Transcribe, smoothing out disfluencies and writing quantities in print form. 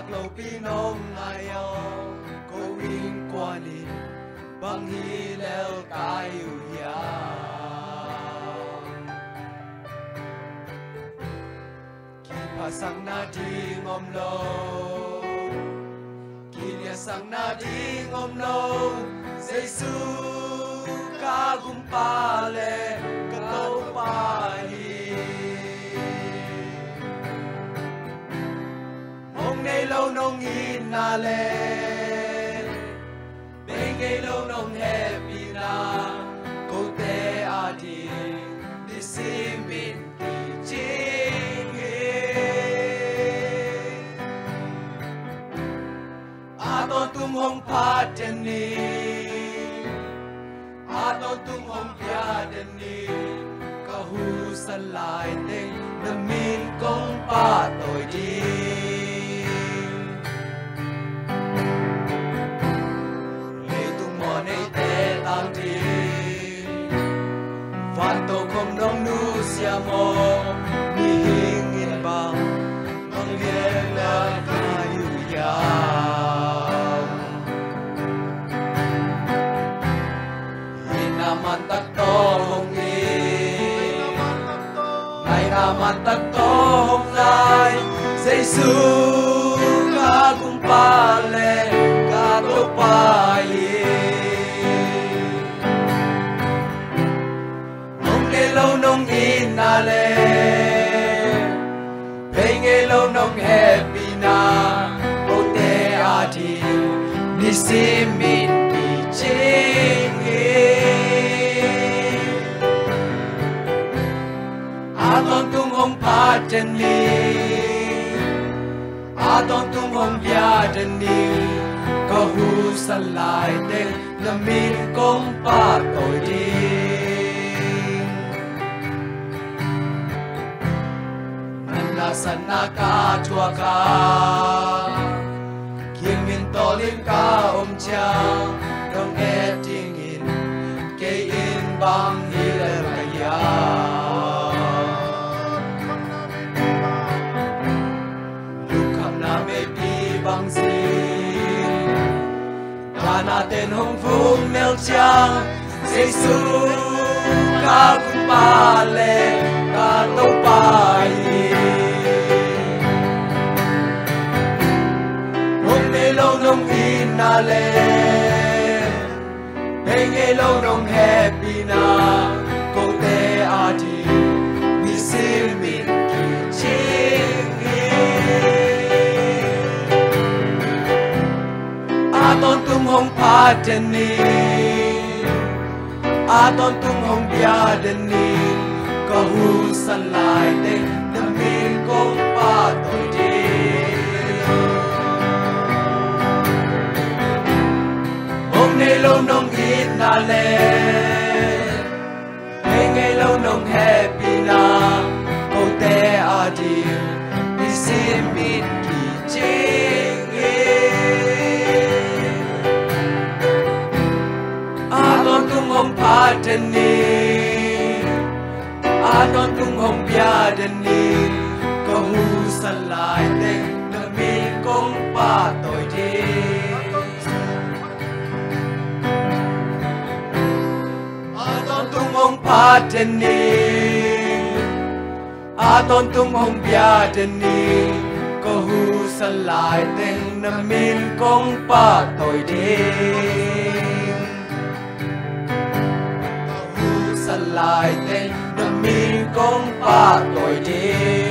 Ác lâu pinong ayaw Kawing kwanin Bang hilel kayo yan Kipasang na di ngomlo Kilyasang na di ngomlo Jesu kagumpale Kataupali Mong ngay lâu nông inale Bên ngay lâu nông happy na Cô te adi Đi xin bin kỳ chinh Aton tung hong pa deni Aton tung hong pia deni Kahu salai ting Na min kong pa tôi đi Phan tô không đông nu siamo Ni hingin bang Ang hela kayuyang Hinaman takto hong Ngay naman takto hong ngay Jesu kagumpale katupayi Lâu nông inale Penge lâu nông happy na Ote adi Nisimin ichingi Aton tung hong patani Aton tung hong biadani Kahu salai te Namin kong patoy di Sana ka chua ka Kiên min to lên ka chang Đông e ting in Kê in bang hile kaya Lúc khắp na mê pi bang zin Ka natin hong phung nel chang Jesu ka kumpale Ka taupayi Lâu nông inale Penge lâu nông happy na Cô te adi Ni silmin ki chingi Aton tung hong patani Aton tung hong biadani Kahu salai te Namin kong patoy di Ngày lâu nông inale Ngày lâu nông happy na Cô te adi Ni xin min kỳ chingi Aton tung hong patani Aton tung hong biadani Kahu salai te Namin kong patoy di Hong patani Aton tung hong biadani Kahu salai teng namin kong patoy ding Kahu salai teng namin kong patoy ding